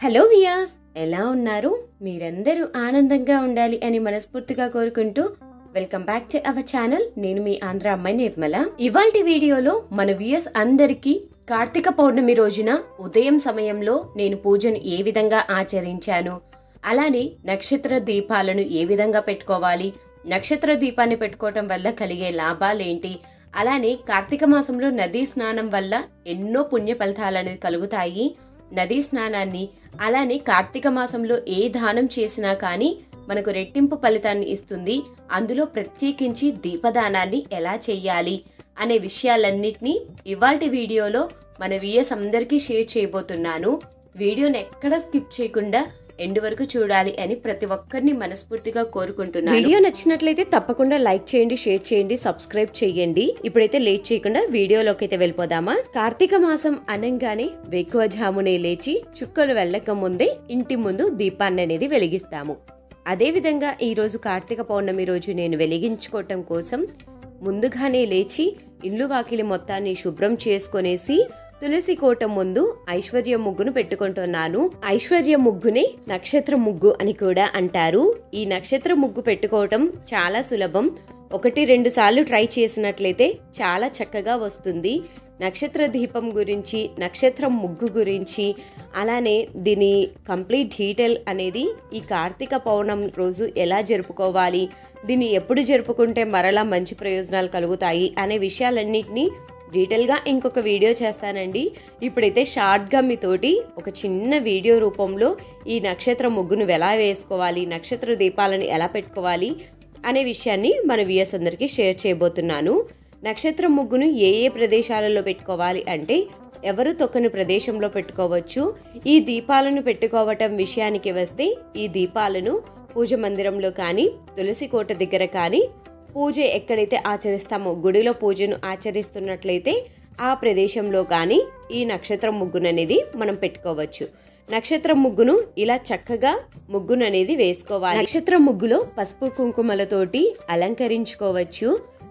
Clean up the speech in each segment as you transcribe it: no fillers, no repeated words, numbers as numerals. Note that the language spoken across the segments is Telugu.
హలో వియాస్, ఎలా ఉన్నారు? మీరందరూ ఆనందంగా ఉండాలి అని మనస్ఫూర్తిగా కోరుకుంటూ welcome back to our channel. నేను మీ ఆంధ్ర అమ్మాయి నిర్మల. ఇవాల్టి వీడియోలో మన వియాస్ అందరికీ కార్తీక పౌర్ణమి రోజున ఉదయం సమయంలో నేను పూజను ఏ విధంగా ఆచరించాను, అలానే నక్షత్ర దీపాలను ఏ విధంగా పెట్టుకోవాలి, నక్షత్ర దీపాన్ని పెట్టుకోవటం వల్ల కలిగే లాభాలేంటి, అలానే కార్తీక మాసంలో నదీ స్నానం వల్ల ఎన్నో పుణ్య ఫలితాలు కలుగుతాయి. నదీ స్నానాన్ని అలానే కార్తీక మాసంలో ఏ దానం చేసినా కానీ మనకు రెట్టింపు ఫలితాన్ని ఇస్తుంది. అందులో ప్రత్యేకించి దీపదానాన్ని ఎలా చెయ్యాలి అనే విషయాలన్నిటినీ ఇవాల్టి వీడియోలో మన విఎస్ అందరికీ షేర్ చేయబోతున్నాను. వీడియోని ఎక్కడ స్కిప్ చేయకుండా ఎండ్ వరకు చూడాలి అని ప్రతి ఒక్కరిని మనస్ఫూర్తిగా కోరుకుంటున్నాను. వీడియో నచ్చినట్లయితే తప్పకుండా లైక్ చేయండి, షేర్ చేయండి, సబ్స్క్రైబ్ చేయండి. ఇప్పుడైతే లేట్ చేయకుండా వీడియోలోకి అయితే వెళ్ళిపోదామా. కార్తీక మాసం అనంగానే వేకువజామునే లేచి చుక్కలు వెళ్ళక ముందే ఇంటి ముందు దీపాన్ని అనేది వెలిగిస్తాము. అదే విధంగా ఈ రోజు కార్తీక పౌర్ణమి రోజు నేను వెలిగించుకోవటం కోసం ముందుగానే లేచి ఇల్లు వాకిలి మొత్తాన్ని శుభ్రం చేసుకొనేసి తులసి కోట ముందు ఐశ్వర్య ముగ్గును పెట్టుకుంటున్నాను. ఐశ్వర్య ముగ్గునే నక్షత్ర ముగ్గు అని కూడా అంటారు. ఈ నక్షత్ర ముగ్గు పెట్టుకోవటం చాలా సులభం. 1-2 సార్లు ట్రై చేసినట్లయితే చాలా చక్కగా వస్తుంది. నక్షత్ర దీపం గురించి, నక్షత్రం ముగ్గు గురించి, అలానే దీని కంప్లీట్ డీటెయిల్ అనేది ఈ కార్తీక పౌర్ణమి రోజు ఎలా జరుపుకోవాలి, దీన్ని ఎప్పుడు జరుపుకుంటే మరలా మంచి ప్రయోజనాలు కలుగుతాయి అనే విషయాలన్నింటినీ డీటెయిల్గా ఇంకొక వీడియో చేస్తానండి. ఇప్పుడైతే షార్ట్గా మీతోటి ఒక చిన్న వీడియో రూపంలో ఈ నక్షత్ర ముగ్గును ఎలా వేసుకోవాలి, నక్షత్ర దీపాలను ఎలా పెట్టుకోవాలి అనే విషయాన్ని మన వ్యూయర్స్ అందరికీ షేర్ చేయబోతున్నాను. నక్షత్ర ముగ్గును ఏ ప్రదేశాలలో పెట్టుకోవాలి అంటే ఎవరు తొక్కని ప్రదేశంలో పెట్టుకోవచ్చు. ఈ దీపాలను పెట్టుకోవటం విషయానికి వస్తే ఈ దీపాలను పూజ మందిరంలో కానీ, తులసి కోట దగ్గర కానీ, పూజ ఎక్కడైతే ఆచరిస్తామో గుడిలో పూజను ఆచరిస్తున్నట్లయితే ఆ ప్రదేశంలో కానీ ఈ నక్షత్రం ముగ్గును అనేది మనం పెట్టుకోవచ్చు. నక్షత్రం ముగ్గును ఇలా చక్కగా ముగ్గును అనేది వేసుకోవాలి. నక్షత్రం ముగ్గులో పసుపు కుంకుమలతోటి అలంకరించుకోవచ్చు.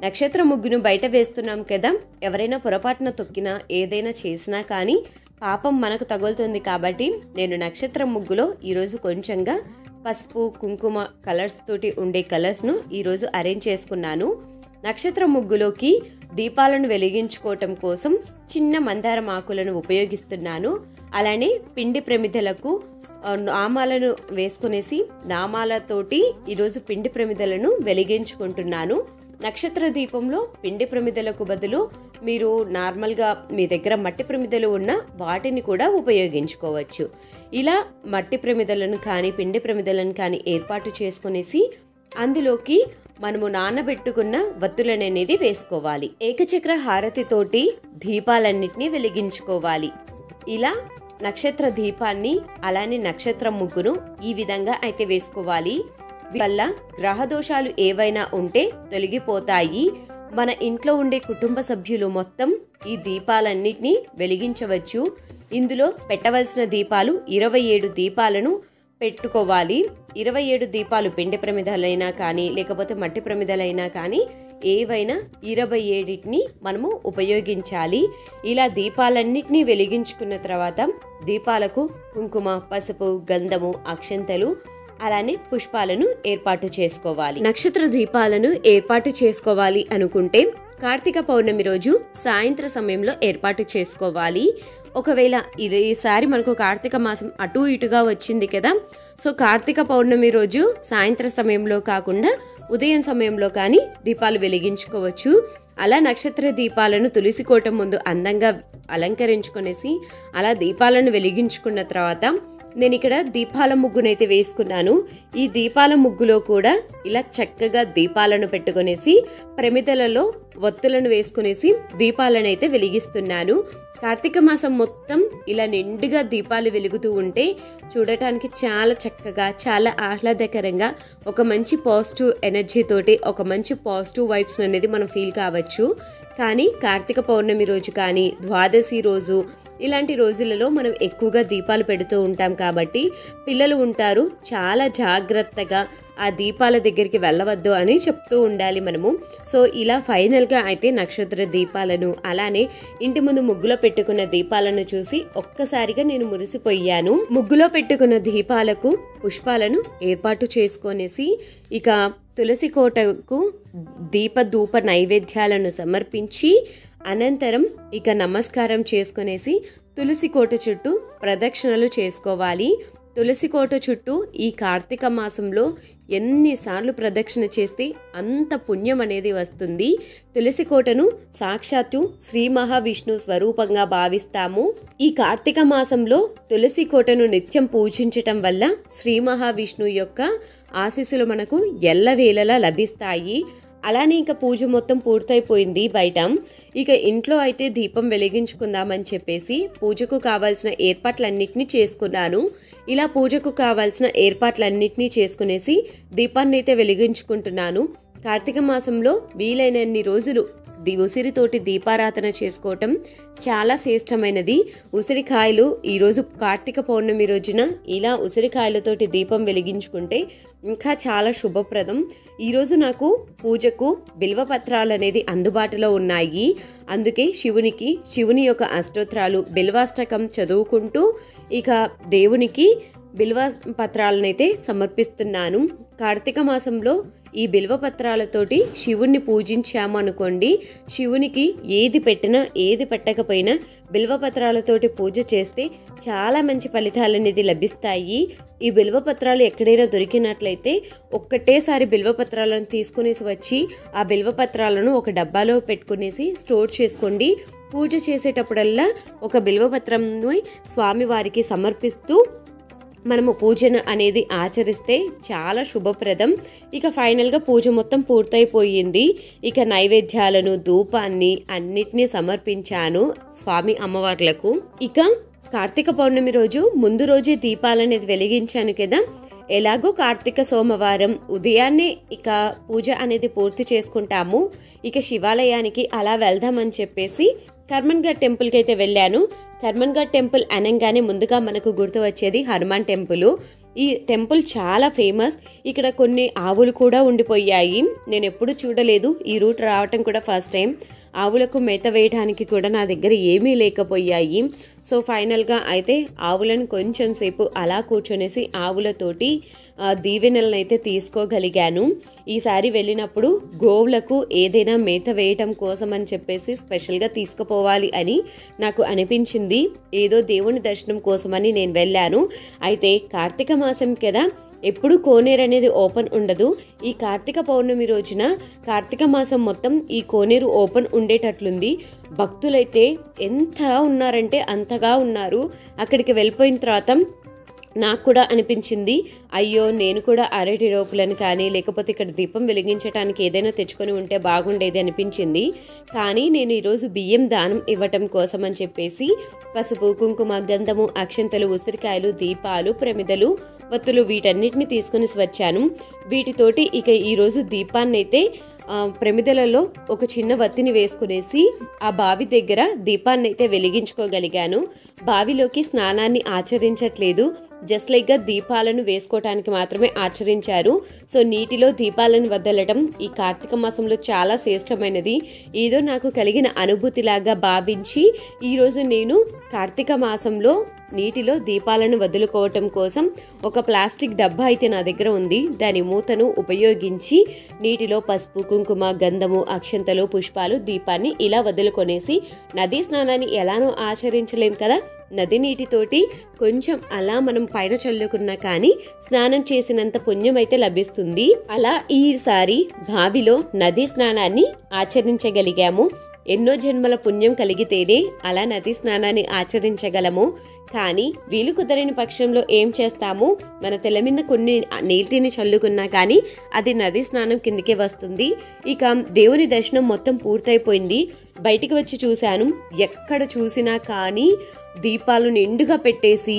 నక్షత్ర ముగ్గును బయట వేస్తున్నాం కదా, ఎవరైనా పొరపాటున తొక్కినా ఏదైనా చేసినా కానీ పాపం మనకు తగులుతుంది. కాబట్టి నేను నక్షత్రం ముగ్గులో ఈరోజు కొంచెంగా పసుపు కుంకుమ కలర్స్ తోటి ఉండే కలర్స్ను ఈరోజు అరేంజ్ చేసుకున్నాను. నక్షత్ర ముగ్గులోకి దీపాలను వెలిగించుకోవటం కోసం చిన్న మందారం ఆకులను ఉపయోగిస్తున్నాను. అలానే పిండి ప్రమిదలకు నామాలను వేసుకునేసి నామాలతోటి ఈరోజు పిండి ప్రమిదలను వెలిగించుకుంటున్నాను. నక్షత్ర దీపంలో పిండి ప్రమిదలకు బదులు మీరు నార్మల్గా మీ దగ్గర మట్టి ప్రమిదలు ఉన్న వాటిని కూడా ఉపయోగించుకోవచ్చు. ఇలా మట్టి ప్రమిదలను కానీ పిండి ప్రమిదలను కానీ ఏర్పాటు చేసుకునేసి అందులోకి మనము నానబెట్టుకున్న వత్తులను అనేది వేసుకోవాలి. ఏకచక్ర హారతితోటి దీపాలన్నిటినీ వెలిగించుకోవాలి. ఇలా నక్షత్ర దీపాన్ని అలానే నక్షత్ర ముగ్గును ఈ విధంగా అయితే వేసుకోవాలి. వల్ల గ్రహ దోషాలు ఏవైనా ఉంటే తొలగిపోతాయి. మన ఇంట్లో ఉండే కుటుంబ సభ్యులు మొత్తం ఈ దీపాలన్నిటినీ వెలిగించవచ్చు. ఇందులో పెట్టవలసిన దీపాలు 27 దీపాలను పెట్టుకోవాలి. 27 దీపాలు పిండి ప్రమిదలైనా కానీ లేకపోతే మట్టి ప్రమిదలైనా కానీ ఏవైనా 27ని మనము ఉపయోగించాలి. ఇలా దీపాలన్నిటినీ వెలిగించుకున్న తర్వాత దీపాలకు కుంకుమ, పసుపు, గంధము, అక్షంతలు అలానే పుష్పాలను ఏర్పాటు చేసుకోవాలి. నక్షత్ర దీపాలను ఏర్పాటు చేసుకోవాలి అనుకుంటే కార్తీక పౌర్ణమి రోజు సాయంత్ర సమయంలో ఏర్పాటు చేసుకోవాలి. ఒకవేళ ఈసారి మనకు కార్తీక మాసం అటు ఇటుగా వచ్చింది కదా, సో కార్తీక పౌర్ణమి రోజు సాయంత్ర సమయంలో కాకుండా ఉదయం సమయంలో కానీ దీపాలు వెలిగించుకోవచ్చు. అలా నక్షత్ర దీపాలను తులసి కోట ముందు అందంగా అలంకరించుకునేసి అలా దీపాలను వెలిగించుకున్న తర్వాత నేను ఇక్కడ దీపాల ముగ్గునైతే వేసుకున్నాను. ఈ దీపాల ముగ్గులో కూడా ఇలా చక్కగా దీపాలను పెట్టుకునేసి ప్రమిదలలో వత్తులను వేసుకునేసి దీపాలను అయితే వెలిగిస్తున్నాను. కార్తీక మాసం మొత్తం ఇలా నిండుగా దీపాలు వెలుగుతూ ఉంటే చూడటానికి చాలా చక్కగా, చాలా ఆహ్లాదకరంగా, ఒక మంచి పాజిటివ్ ఎనర్జీ తోటి, ఒక మంచి పాజిటివ్ వైబ్స్ అనేది మనం ఫీల్ కావచ్చు. కానీ కార్తీక పౌర్ణమి రోజు కానీ ద్వాదశి రోజు ఇలాంటి రోజులలో మనం ఎక్కువగా దీపాలు పెడుతూ ఉంటాం కాబట్టి పిల్లలు ఉంటారు, చాలా జాగ్రత్తగా ఆ దీపాల దగ్గరికి వెళ్ళవద్దు అని చెప్తూ ఉండాలి మనము. సో ఇలా ఫైనల్గా అయితే నక్షత్ర దీపాలను అలానే ఇంటి ముందు ముగ్గులో పెట్టుకున్న దీపాలను చూసి ఒక్కసారిగా నేను మురిసిపోయాను. ముగ్గులో పెట్టుకున్న దీపాలకు పుష్పాలను ఏర్పాటు చేసుకొనేసి ఇక తులసి కోటకు దీపధూప నైవేద్యాలను సమర్పించి అనంతరం ఇక నమస్కారం చేసుకునేసి తులసి కోట చుట్టూ ప్రదక్షిణలు చేసుకోవాలి. తులసి కోట చుట్టూ ఈ కార్తీక మాసంలో ఎన్నిసార్లు ప్రదక్షిణ చేస్తే అంత పుణ్యం అనేది వస్తుంది. తులసి కోటను సాక్షాత్తు శ్రీ మహావిష్ణు స్వరూపంగా భావిస్తాము. ఈ కార్తీక మాసంలో తులసి కోటను నిత్యం పూజించటం వల్ల శ్రీ మహావిష్ణు యొక్క ఆశీస్సులు మనకు ఎల్లవేళలా లభిస్తాయి. అలానే ఇక పూజ మొత్తం పూర్తయిపోయింది బయట. ఇక ఇంట్లో అయితే దీపం వెలిగించుకుందామని చెప్పేసి పూజకు కావాల్సిన ఏర్పాట్లన్నింటినీ చేసుకున్నాను. ఇలా పూజకు కావాల్సిన ఏర్పాట్లన్నింటినీ చేసుకునేసి దీపాన్ని అయితే వెలిగించుకుంటున్నాను. కార్తీక మాసంలో వీలైనన్ని రోజులు ఉసిరితోటి దీపారాధన చేసుకోవటం చాలా శ్రేష్టమైనది. ఉసిరికాయలు ఈరోజు కార్తీక పౌర్ణమి రోజున ఇలా ఉసిరికాయలతోటి దీపం వెలిగించుకుంటే ఇంకా చాలా శుభప్రదం. ఈరోజు నాకు పూజకు బిల్వపత్రాలు అనేది అందుబాటులో ఉన్నాయి. అందుకే శివుని యొక్క అష్టోత్తరాలు బిల్వాష్టకం చదువుకుంటూ ఇక దేవునికి బిల్వ పత్రాలనైతే సమర్పిస్తున్నాను. కార్తీక మాసంలో ఈ బిల్వపత్రాలతోటి శివుణ్ణి పూజించాము అనుకోండి, శివునికి ఏది పెట్టినా ఏది పెట్టకపోయినా బిల్వపత్రాలతోటి పూజ చేస్తే చాలా మంచి ఫలితాలు అనేది లభిస్తాయి. ఈ బిల్వపత్రాలు ఎక్కడైనా దొరికినట్లయితే ఒక్కటేసారి బిల్వపత్రాలను తీసుకునేసి వచ్చి ఆ బిల్వపత్రాలను ఒక డబ్బాలో పెట్టుకునేసి స్టోర్ చేసుకోండి. పూజ చేసేటప్పుడల్లా ఒక బిల్వపత్రంని స్వామివారికి సమర్పిస్తూ మనము పూజను అనేది ఆచరిస్తే చాలా శుభప్రదం. ఇక ఫైనల్గా పూజ మొత్తం పూర్తయిపోయింది. ఇక నైవేద్యాలను ధూపాన్ని అన్నిటినీ సమర్పించాను స్వామి అమ్మవార్లకు. ఇక కార్తీక పౌర్ణమి రోజు ముందు రోజే దీపాలనేది వెలిగించాను కదా. ఎలాగో కార్తీక సోమవారం ఉదయాన్నే ఇక పూజ అనేది పూర్తి చేసుకుంటాము. ఇక శివాలయానికి అలా వెళ్దామని చెప్పేసి కర్మన్ఘట్ టెంపుల్కి అయితే వెళ్ళాను. కర్మన్ఘట్ టెంపుల్ అనగానే ముందుగా మనకు గుర్తు వచ్చేది హనుమాన్ టెంపుల్. ఈ టెంపుల్ చాలా ఫేమస్. ఇక్కడ కొన్ని ఆవులు కూడా ఉండిపోయాయి. నేను ఎప్పుడు చూడలేదు. ఈ రూట్ రావటం కూడా ఫస్ట్ టైం. ఆవులకు మేత వేయడానికి కూడా నా దగ్గర ఏమీ లేకపోయాయి. సో ఫైనల్గా అయితే ఆవులను కొంచెం సేపు అలా కూర్చొనేసి ఆవులతోటి దీవెనలను అయితే తీసుకోగలిగాను. ఈసారి వెళ్ళినప్పుడు గోవులకు ఏదైనా మేత వేయటం కోసం అని చెప్పేసి స్పెషల్గా తీసుకుపోవాలి అని నాకు అనిపించింది. ఏదో దేవుని దర్శనం కోసమని నేను వెళ్ళాను. అయితే కార్తీక మాసం కదా, ఎప్పుడు కోనేరు అనేది ఓపెన్ ఉండదు. ఈ కార్తీక పౌర్ణమి రోజున కార్తీక మాసం మొత్తం ఈ కోనేరు ఓపెన్ ఉండేటట్లుంది. భక్తులైతే ఎంత ఉన్నారంటే అంతగా ఉన్నారు. అక్కడికి వెళ్ళిపోయిన తర్వాత నాకు కూడా అనిపించింది, అయ్యో నేను కూడా అరటి రోపులను కానీ లేకపోతే ఇక్కడ దీపం వెలిగించడానికి ఏదైనా తెచ్చుకొని ఉంటే బాగుండేది అనిపించింది. కానీ నేను ఈరోజు బియ్యం దానం ఇవ్వటం కోసం అని చెప్పేసి పసుపు, కుంకుమ, గంధము, అక్షంతలు, ఉసిరికాయలు, దీపాలు, ప్రమిదలు, వత్తులు వీటన్నిటిని తీసుకొని వచ్చాను. వీటితోటి ఇక ఈరోజు దీపాన్ని అయితే ప్రమిదలలో ఒక చిన్న వత్తిని వేసుకునేసి ఆ బావి దగ్గర దీపాన్ని అయితే వెలిగించుకోగలిగాను. బావిలోకి స్నానాన్ని ఆచరించట్లేదు, జస్ట్ లైక్గా దీపాలను వేసుకోవటానికి మాత్రమే ఆచరించారు. సో నీటిలో దీపాలను వదలడం ఈ కార్తీక మాసంలో చాలా శ్రేష్టమైనది. ఏదో నాకు కలిగిన అనుభూతిలాగా భావించి ఈరోజు నేను కార్తీక మాసంలో నీటిలో దీపాలను వదులుకోవటం కోసం ఒక ప్లాస్టిక్ డబ్బా అయితే నా దగ్గర ఉంది. దాని మూతను ఉపయోగించి నీటిలో పసుపు, కుంకుమ, గంధము, అక్షంతలు, పుష్పాలు, దీపాన్ని ఇలా వదులుకొనేసి నదీ స్నానాన్ని ఎలానో ఆచరించలేం కదా, నది నీటితోటి కొంచెం అలా మనం పైన చల్లుకున్నా కానీ స్నానం చేసినంత పుణ్యం అయితే లభిస్తుంది. అలా ఈసారి బావిలో నదీ స్నానాన్ని ఆచరించగలిగాము. ఎన్నో జన్మల పుణ్యం కలిగితేనే అలా నది స్నానాన్ని ఆచరించగలము. కానీ వీలు కుదరని పక్షంలో ఏం చేస్తాము, మన తల మీద కొన్ని నీటిని చల్లుకున్నా కానీ అది నది స్నానం కిందకే వస్తుంది. ఇక దేవుని దర్శనం మొత్తం పూర్తయిపోయింది. బయటికి వచ్చి చూశాను, ఎక్కడ చూసినా కానీ దీపాలు నిండుగా పెట్టేసి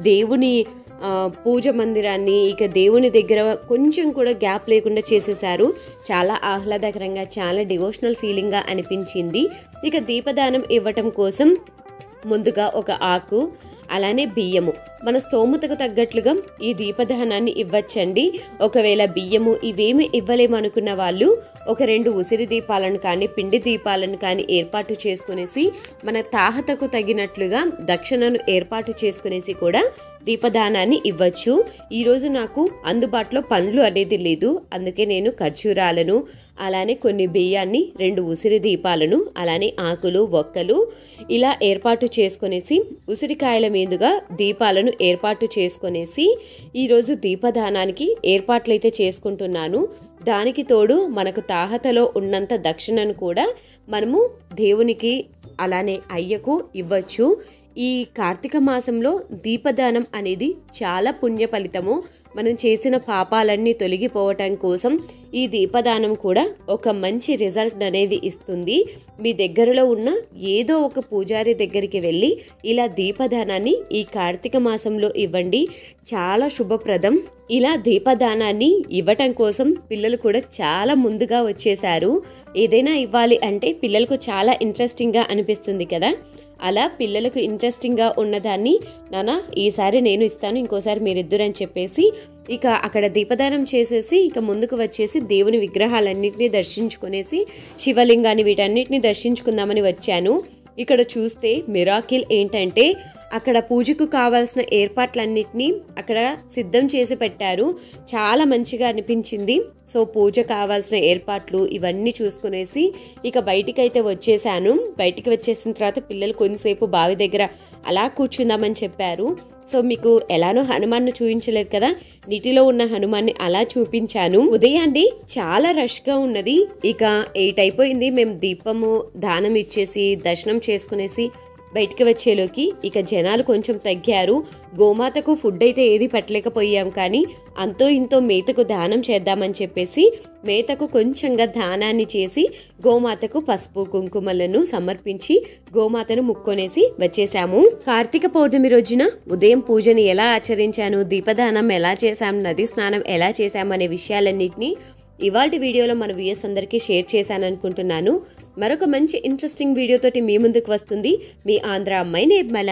దేవుని పూజ మందిరాన్ని ఇక దేవుని దగ్గర కొంచెం కూడా గ్యాప్ లేకుండా చేసేశారు. చాలా ఆహ్లాదకరంగా, చాలా డివోషనల్ ఫీలింగ్గా అనిపించింది. ఇక దీపదానం ఇవ్వటం కోసం ముందుగా ఒక ఆకు, అలానే బియ్యము మన స్తోమతకు తగ్గట్లుగా ఈ దీపదానాన్ని ఇవ్వచ్చండి. ఒకవేళ బియ్యము ఇవేమి ఇవ్వలేమనుకున్న వాళ్ళు ఒక 2 ఉసిరి దీపాలను కానీ పిండి దీపాలను కానీ ఏర్పాటు చేసుకునేసి మన తాహతకు తగినట్లుగా దక్షిణను ఏర్పాటు చేసుకునేసి కూడా దీపదానాన్ని ఇవ్వచ్చు. ఈరోజు నాకు అందుబాటులో పండ్లు అనేది లేదు, అందుకే నేను ఖర్జూరాలను అలానే కొన్ని బియ్యాన్ని 2 ఉసిరి దీపాలను అలానే ఆకులు ఒక్కలు ఇలా ఏర్పాటు చేసుకునేసి ఉసిరికాయల మీదుగా దీపాలను ఏర్పాటు చేసుకునేసి ఈరోజు దీపదానానికి ఏర్పాట్లయితే చేసుకుంటున్నాను. దానికి తోడు మనకు తాహతలో ఉన్నంత దక్షిణను కూడా మనము దేవునికి అలానే అయ్యకు ఇవ్వచ్చు. ఈ కార్తీక మాసంలో దీపదానం అనేది చాలా పుణ్య ఫలితము. మనం చేసిన పాపాలన్నీ తొలగిపోవటం కోసం ఈ దీపదానం కూడా ఒక మంచి రిజల్ట్ అనేది ఇస్తుంది. మీ దగ్గరలో ఉన్న ఏదో ఒక పూజారి దగ్గరికి వెళ్ళి ఇలా దీపదానాన్ని ఈ కార్తీక మాసంలో ఇవ్వండి, చాలా శుభప్రదం. ఇలా దీపదానాన్ని ఇవ్వటం కోసం పిల్లలు కూడా చాలా ముందుగా వచ్చేసారు. ఏదైనా ఇవ్వాలి అంటే పిల్లలకు చాలా ఇంట్రెస్టింగ్గా అనిపిస్తుంది కదా. అలా పిల్లలకు ఇంట్రెస్టింగ్గా ఉన్నదాన్ని నాన్న ఈసారి నేను ఇస్తాను, ఇంకోసారి మీరిద్దరు అని చెప్పేసి ఇక అక్కడ దీపదానం చేసేసి ఇక ముందుకు వచ్చేసి దేవుని విగ్రహాలన్నింటినీ దర్శించుకునేసి శివలింగాన్ని వీటన్నిటిని దర్శించుకుందామని వచ్చాను. ఇక్కడ చూస్తే మిరాకిల్ ఏంటంటే అక్కడ పూజకు కావాల్సిన ఏర్పాట్లన్నిటినీ అక్కడ సిద్ధం చేసి పెట్టారు. చాలా మంచిగా అనిపించింది. సో పూజ కావాల్సిన ఏర్పాట్లు ఇవన్నీ చూసుకునేసి ఇక బయటికైతే వచ్చేసాను. బయటికి వచ్చేసిన తర్వాత పిల్లలు కొంతసేపు బావి దగ్గర అలా కూర్చుందామని చెప్పారు. సో మీకు ఎలానో హనుమాన్ను చూపించలేదు కదా, నీటిలో ఉన్న హనుమాన్ని అలా చూపించాను. ఉదయాన్నే చాలా రష్గా ఉన్నది. ఇక 8 అయిపోయింది. మేము దీపము దానం ఇచ్చేసి దర్శనం చేసుకునేసి బయటికి వచ్చేలోకి ఇక జనాలు కొంచెం తగ్గారు. గోమాతకు ఫుడ్ అయితే ఏది పెట్టలేకపోయాం, కానీ అంతో ఇంతో మేతకు దానం చేద్దామని చెప్పేసి మేతకు కొంచెంగా దానాన్ని చేసి గోమాతకు పసుపు కుంకుమలను సమర్పించి గోమాతను ముక్కొనేసి వచ్చేసాము. కార్తీక పౌర్ణమి రోజున ఉదయం పూజని ఎలా ఆచరించాను, దీపదానం ఎలా చేశాం, నది స్నానం ఎలా చేశాము అనే విషయాలన్నింటినీ ఇవాల్టి వీడియోలో మన వ్యూయర్స్ అందరికీ షేర్ చేశాను అనుకుంటున్నాను. మరొక మంచి ఇంట్రెస్టింగ్ వీడియోతోటి మీ ముందుకు వస్తుంది మీ ఆంధ్ర అమ్మాయి నిర్మల.